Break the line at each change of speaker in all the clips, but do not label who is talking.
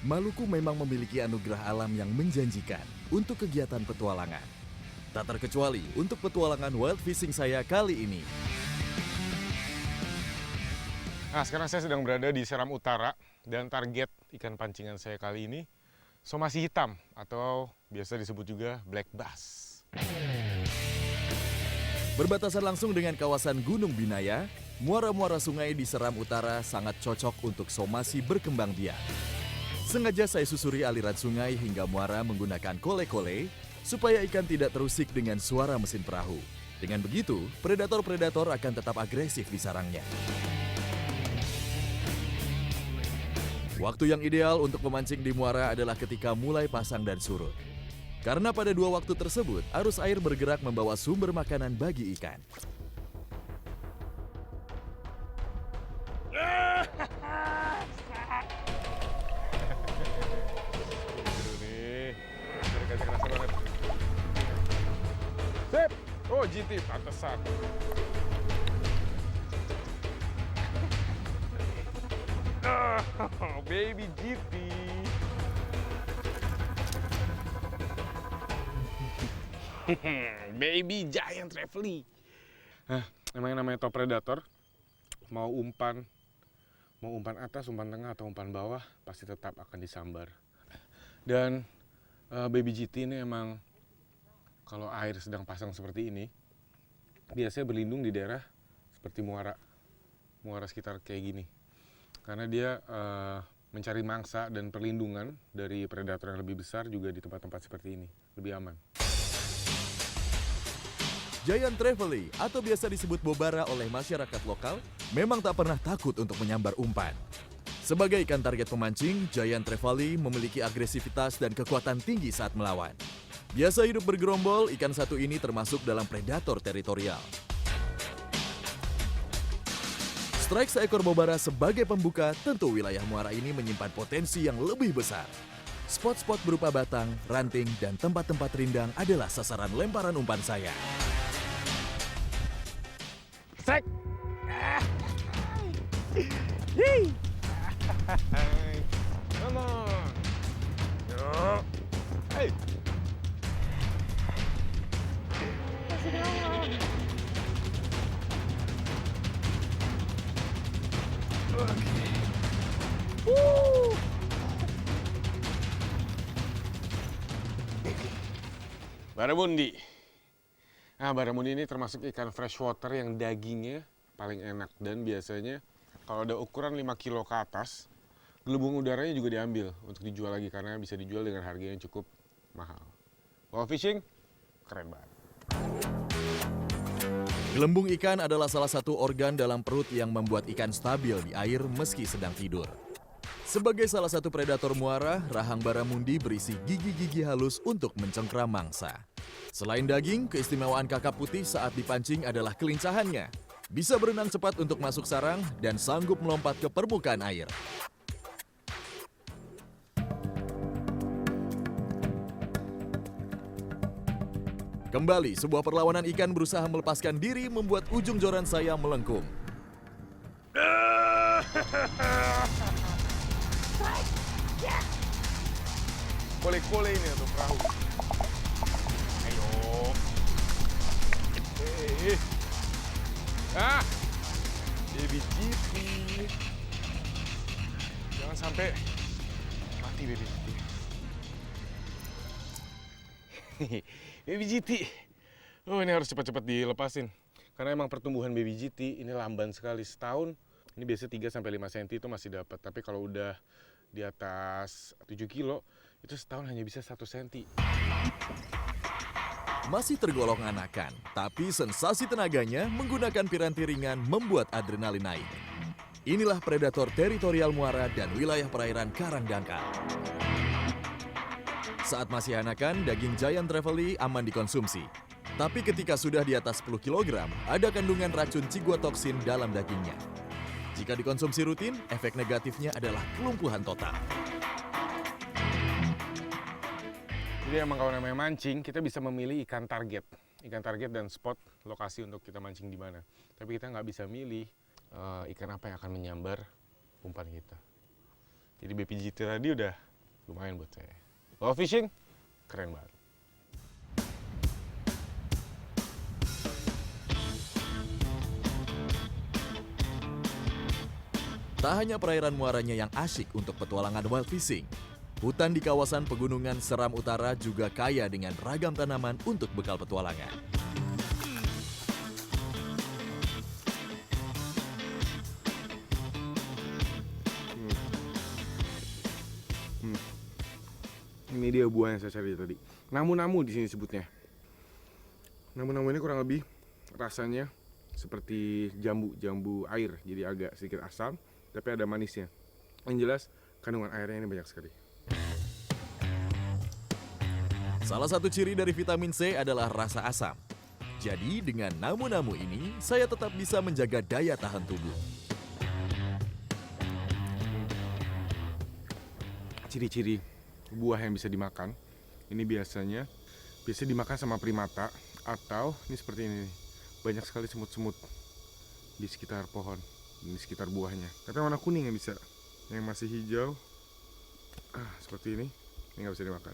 Maluku memang memiliki anugerah alam yang menjanjikan untuk kegiatan petualangan. Tak terkecuali untuk petualangan wild fishing saya kali ini.
Nah, sekarang saya sedang berada di Seram Utara dan target ikan pancingan saya kali ini somasi hitam atau biasa disebut juga black bass.
Berbatasan langsung dengan kawasan Gunung Binaya, muara-muara sungai di Seram Utara sangat cocok untuk somasi berkembang biak. Sengaja saya susuri aliran sungai hingga muara menggunakan kole-kole supaya ikan tidak terusik dengan suara mesin perahu. Dengan begitu, predator-predator akan tetap agresif di sarangnya. Waktu yang ideal untuk memancing di muara adalah ketika mulai pasang dan surut. Karena pada dua waktu tersebut, arus air bergerak membawa sumber makanan bagi ikan.
Sip! Oh, GT, pantesan. Oh, baby GT. Baby giant trevally. Nah, emang yang namanya top predator, mau umpan atas, umpan tengah, atau umpan bawah, pasti tetap akan disambar. Dan baby GT ini emang kalau air sedang pasang seperti ini, biasanya berlindung di daerah seperti muara sekitar kayak gini. Karena dia mencari mangsa dan perlindungan dari predator yang lebih besar juga di tempat-tempat seperti ini, lebih aman.
Giant trevally atau biasa disebut bobara oleh masyarakat lokal memang tak pernah takut untuk menyambar umpan. Sebagai ikan target pemancing, giant trevally memiliki agresivitas dan kekuatan tinggi saat melawan. Biasa hidup bergerombol, ikan satu ini termasuk dalam predator teritorial. Strike seekor bobara sebagai pembuka, tentu wilayah muara ini menyimpan potensi yang lebih besar. Spot-spot berupa batang, ranting, dan tempat-tempat rindang adalah sasaran lemparan umpan saya.
Strike! Come on! Yo! Hey! Baramundi. Nah, baramundi ini termasuk ikan freshwater yang dagingnya paling enak. Dan biasanya kalau ada ukuran 5 kilo ke atas, gelembung udaranya juga diambil untuk dijual lagi karena bisa dijual dengan harga yang cukup mahal. Kalau fishing, keren banget.
Gelembung ikan adalah salah satu organ dalam perut yang membuat ikan stabil di air meski sedang tidur. Sebagai salah satu predator muara, rahang baramundi berisi gigi-gigi halus untuk mencengkram mangsa. Selain daging, keistimewaan kakap putih saat dipancing adalah kelincahannya. Bisa berenang cepat untuk masuk sarang dan sanggup melompat ke permukaan air. Kembali, sebuah perlawanan ikan berusaha melepaskan diri membuat ujung joran saya melengkung.
Kole-kole ini untuk perahu. Ayo. Ah, baby GT. Jangan sampai mati baby GT. Baby GT. Oh, ini harus cepat-cepat dilepasin. Karena emang pertumbuhan baby GT ini lamban sekali. Setahun ini biasanya 3-5 cm itu masih dapat. Tapi kalau udah di atas 7 kilo, itu setahun hanya bisa 1 cm.
Masih tergolong anakan, tapi sensasi tenaganya menggunakan piranti ringan membuat adrenalin naik. Inilah predator teritorial muara dan wilayah perairan Karangdangkal. Saat masih anakan, daging giant trevally aman dikonsumsi. Tapi ketika sudah di atas 10 kg, ada kandungan racun ciguatoksin dalam dagingnya. Jika dikonsumsi rutin, efek negatifnya adalah kelumpuhan total.
Jadi emang kalau namanya mancing, kita bisa memilih ikan target dan spot lokasi untuk kita mancing di mana. Tapi kita nggak bisa milih ikan apa yang akan menyambar umpan kita. Jadi BPGT tadi udah lumayan buat saya. Kalau fishing, keren banget.
Tak hanya perairan muaranya yang asyik untuk petualangan wild fishing, hutan di kawasan pegunungan Seram Utara juga kaya dengan ragam tanaman untuk bekal petualangan.
Ini dia buah yang saya cari tadi. Namu-namu di sini sebutnya. Namu-namu ini kurang lebih rasanya seperti jambu air, jadi agak sedikit asam, tapi ada manisnya. Yang jelas kandungan airnya ini banyak sekali.
Salah satu ciri dari vitamin C adalah rasa asam. Jadi dengan namu-namu ini, saya tetap bisa menjaga daya tahan tubuh.
Ciri-ciri buah yang bisa dimakan, ini biasanya dimakan sama primata, atau ini seperti ini nih, banyak sekali semut-semut di sekitar pohon, di sekitar buahnya. Tapi warna kuning yang bisa, yang masih hijau, seperti ini nggak bisa dimakan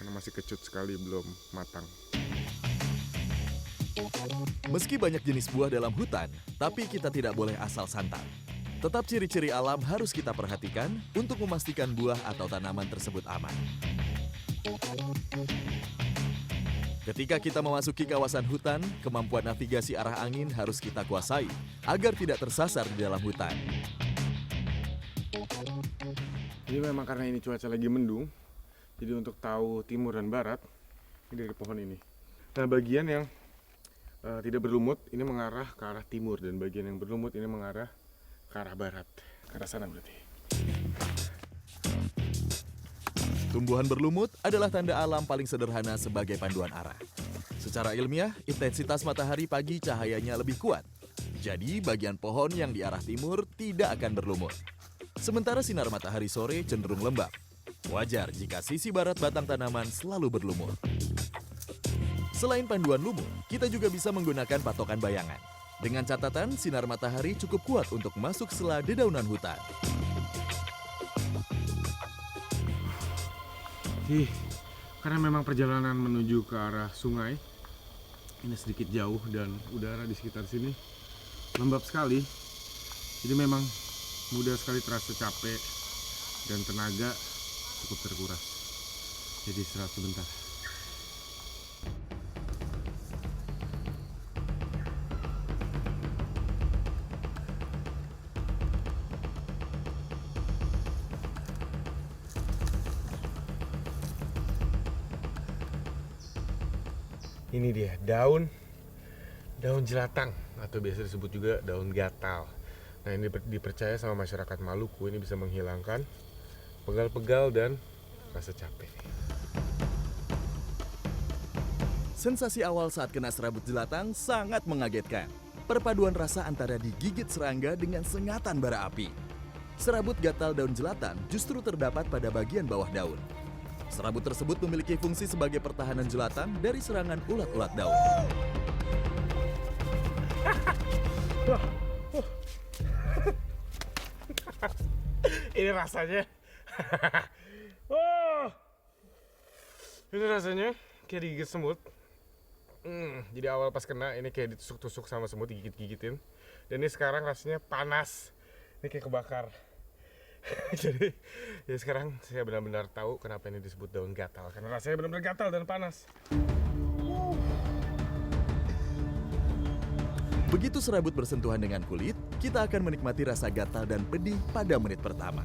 karena masih kecut sekali, belum matang.
Meski banyak jenis buah dalam hutan, tapi kita tidak boleh asal santap. Tetap ciri-ciri alam harus kita perhatikan untuk memastikan buah atau tanaman tersebut aman. Ketika kita memasuki kawasan hutan, kemampuan navigasi arah angin harus kita kuasai agar tidak tersasar di dalam hutan.
Jadi memang karena ini cuaca lagi mendung, jadi untuk tahu timur dan barat, ini dari pohon ini. Nah, bagian yang tidak berlumut ini mengarah ke arah timur, dan bagian yang berlumut ini mengarah ke arah barat, ke arah sana berarti.
Tumbuhan berlumut adalah tanda alam paling sederhana sebagai panduan arah. Secara ilmiah, intensitas matahari pagi cahayanya lebih kuat. Jadi, bagian pohon yang di arah timur tidak akan berlumut. Sementara sinar matahari sore cenderung lembab. Wajar jika sisi barat batang tanaman selalu berlumut. Selain panduan lumut, kita juga bisa menggunakan patokan bayangan. Dengan catatan, sinar matahari cukup kuat untuk masuk sela dedaunan hutan.
Karena memang perjalanan menuju ke arah sungai ini sedikit jauh dan udara di sekitar sini lembab sekali, jadi memang mudah sekali terasa capek dan tenaga cukup terkuras. Jadi istirahat sebentar. Ini dia daun jelatang atau biasa disebut juga daun gatal. Nah, ini dipercaya sama masyarakat Maluku, ini bisa menghilangkan pegal-pegal dan rasa capek.
Sensasi awal saat kena serabut jelatang sangat mengagetkan. Perpaduan rasa antara digigit serangga dengan sengatan bara api. Serabut gatal daun jelatang justru terdapat pada bagian bawah daun. Serabut tersebut memiliki fungsi sebagai pertahanan jelatang dari serangan ulat-ulat daun.
Ini rasanya, ini rasanya kayak digigit semut. Jadi awal pas kena ini kayak ditusuk-tusuk sama semut, digigit-gigitin. Dan ini sekarang rasanya panas, ini kayak kebakar. Jadi ya sekarang saya benar-benar tahu kenapa ini disebut daun gatal, karena rasanya benar-benar gatal dan panas.
Begitu serabut bersentuhan dengan kulit, kita akan menikmati rasa gatal dan pedih pada menit pertama.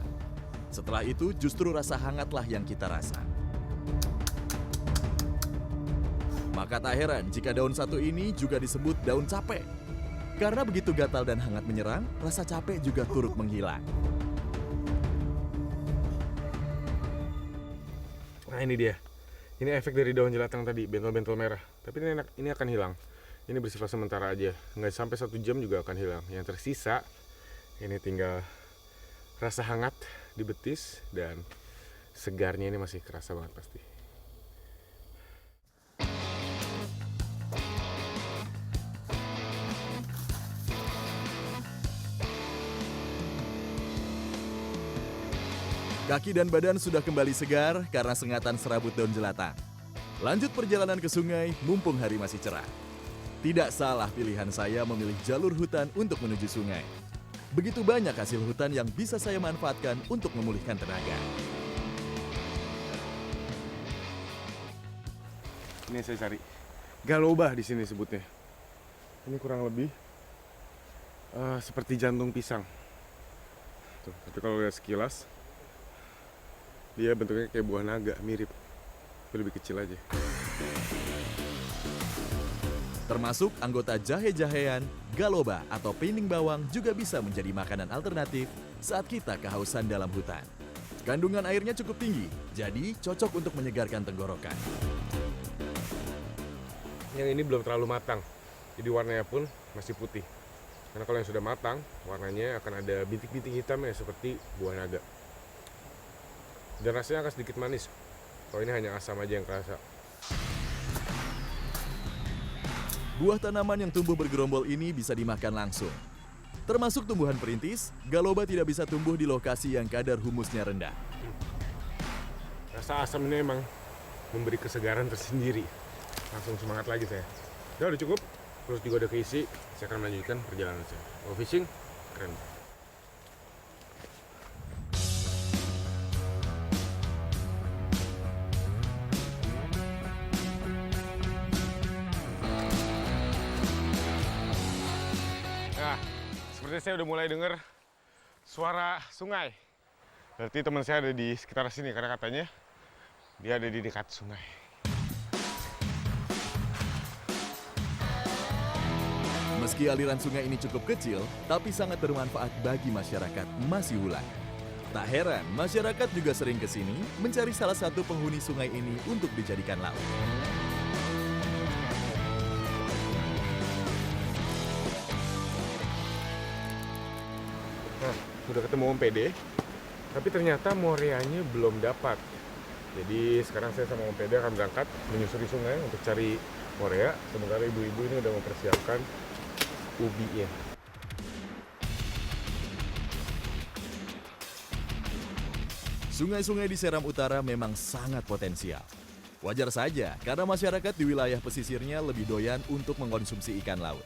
Setelah itu justru rasa hangatlah yang kita rasa. Maka tak heran jika daun satu ini juga disebut daun capek. Karena begitu gatal dan hangat menyerang, rasa capek juga turut menghilang.
Nah, ini dia. Ini efek dari daun jelatang tadi, bentol-bentol merah. Tapi ini akan hilang. Ini bersifat sementara aja. Nggak sampai 1 jam juga akan hilang. Yang tersisa, ini tinggal rasa hangat di betis dan segarnya ini masih kerasa banget pasti.
Kaki dan badan sudah kembali segar karena sengatan serabut daun jelatang. Lanjut perjalanan ke sungai mumpung hari masih cerah. Tidak salah pilihan saya memilih jalur hutan untuk menuju sungai. Begitu banyak hasil hutan yang bisa saya manfaatkan untuk memulihkan tenaga.
Ini saya cari Galoba di sini sebutnya. Ini kurang lebih seperti jantung pisang. Tuh, tapi kalau lihat sekilas, dia bentuknya kayak buah naga, mirip. Tapi lebih kecil aja.
Termasuk anggota jahe-jahean, galoba atau pining bawang juga bisa menjadi makanan alternatif saat kita kehausan dalam hutan. Kandungan airnya cukup tinggi, jadi cocok untuk menyegarkan tenggorokan.
Yang ini belum terlalu matang, jadi warnanya pun masih putih. Karena kalau yang sudah matang, warnanya akan ada bintik-bintik hitamnya seperti buah naga. Dan rasanya akan sedikit manis. Kalau ini hanya asam aja yang kerasa.
Buah tanaman yang tumbuh bergerombol ini bisa dimakan langsung. Termasuk tumbuhan perintis, galoba tidak bisa tumbuh di lokasi yang kadar humusnya rendah.
Rasa asam ini emang memberi kesegaran tersendiri. Langsung semangat lagi saya. Udah cukup, terus juga udah keisi. Saya akan melanjutkan perjalanan saya. Mau fishing, keren. Nah, seperti saya udah mulai dengar suara sungai. Berarti teman saya ada di sekitar sini karena katanya dia ada di dekat sungai.
Meski aliran sungai ini cukup kecil, tapi sangat bermanfaat bagi masyarakat Masihulan. Tak heran, masyarakat juga sering ke sini mencari salah satu penghuni sungai ini untuk dijadikan laut.
Nah, udah ketemu Om PD, tapi ternyata moreanya belum dapat. Jadi sekarang saya sama Om PD akan berangkat menyusuri sungai untuk cari morea. Sementara ibu-ibu ini udah mempersiapkan ubinya.
Sungai-sungai di Seram Utara memang sangat potensial. Wajar saja karena masyarakat di wilayah pesisirnya lebih doyan untuk mengkonsumsi ikan laut.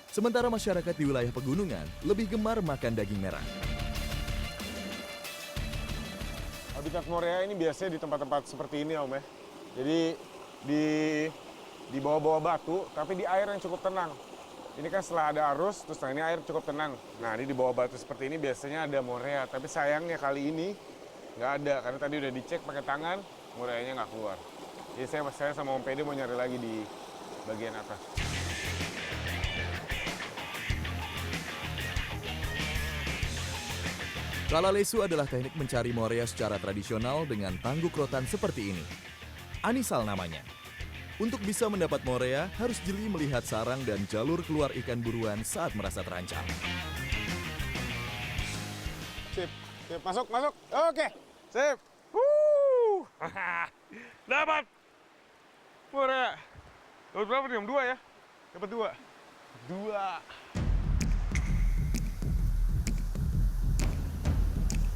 Sementara masyarakat di wilayah pegunungan lebih gemar makan daging merah.
Habitat morea ini biasanya di tempat-tempat seperti ini Om ya. Jadi di bawah-bawah batu, tapi di air yang cukup tenang. Ini kan setelah ada arus, terus ini air cukup tenang. Nah ini di bawah batu seperti ini biasanya ada morea, tapi sayangnya kali ini nggak ada. Karena tadi udah dicek pakai tangan, moreanya nggak keluar. Jadi saya sama Om PD mau nyari lagi di bagian atas.
Kalalesu adalah teknik mencari morea secara tradisional dengan tangguk rotan seperti ini. Anisal namanya. Untuk bisa mendapat morea, harus jeli melihat sarang dan jalur keluar ikan buruan saat merasa terancam.
Sip, masuk. Oke, sip. Dapat morea. Dapat berapa nih Om? 2 ya? Dapat 2.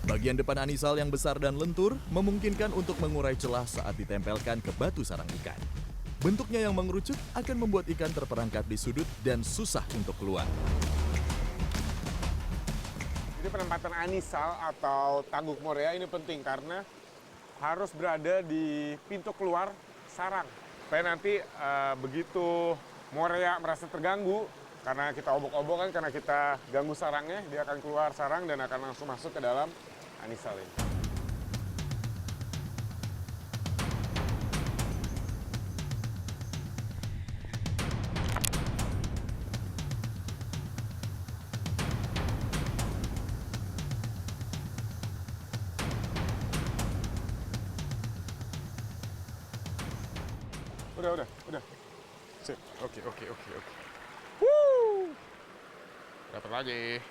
Bagian depan anisal yang besar dan lentur memungkinkan untuk mengurai celah saat ditempelkan ke batu sarang ikan. Bentuknya yang mengerucut akan membuat ikan terperangkap di sudut dan susah untuk keluar.
Jadi penempatan anisal atau tangguk morea ini penting karena harus berada di pintu keluar sarang. Supaya nanti begitu morea merasa terganggu, karena kita obok-obok kan, karena kita ganggu sarangnya, dia akan keluar sarang dan akan langsung masuk ke dalam anisal ini. Udah. Sip. Oke. Dapat lagi.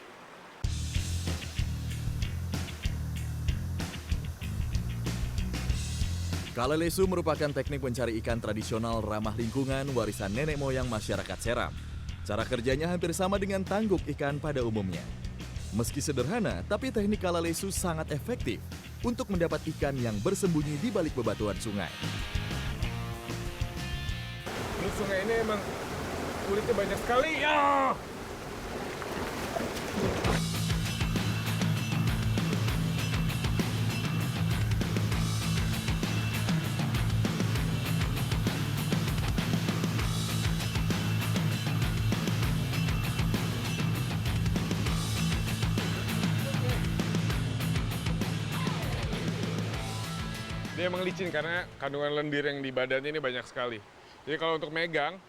Kalalesu merupakan teknik mencari ikan tradisional ramah lingkungan warisan nenek moyang masyarakat Seram. Cara kerjanya hampir sama dengan tangguk ikan pada umumnya. Meski sederhana, tapi teknik kalalesu sangat efektif. untuk mendapat ikan yang bersembunyi di balik bebatuan sungai.
Ini sungai ini emang kulitnya banyak sekali. Ya. Dia emang licin karena kandungan lendir yang di badannya ini banyak sekali. Jadi kalau untuk megang,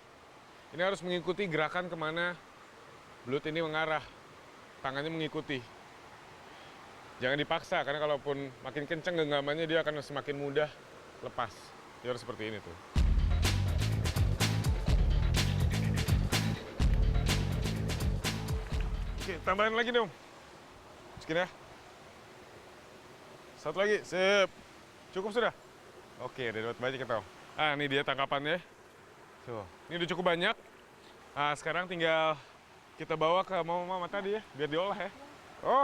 ini harus mengikuti gerakan kemana belut ini mengarah. Tangannya mengikuti. Jangan dipaksa, karena kalaupun makin kenceng genggamannya, dia akan semakin mudah lepas. Dia harus seperti ini tuh. Oke, tambahin lagi dong. Segini ya. Satu lagi, sip. Cukup sudah? Oke, udah dapat banyak kita. Ini dia tangkapannya. Tuh, ini udah cukup banyak. Sekarang tinggal kita bawa ke mama tadi ya, biar diolah ya.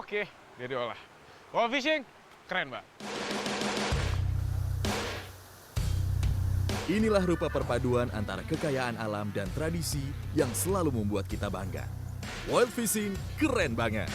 Oke, biar diolah. Wall fishing, keren, Mbak.
Inilah rupa perpaduan antara kekayaan alam dan tradisi yang selalu membuat kita bangga. Wild fishing keren banget!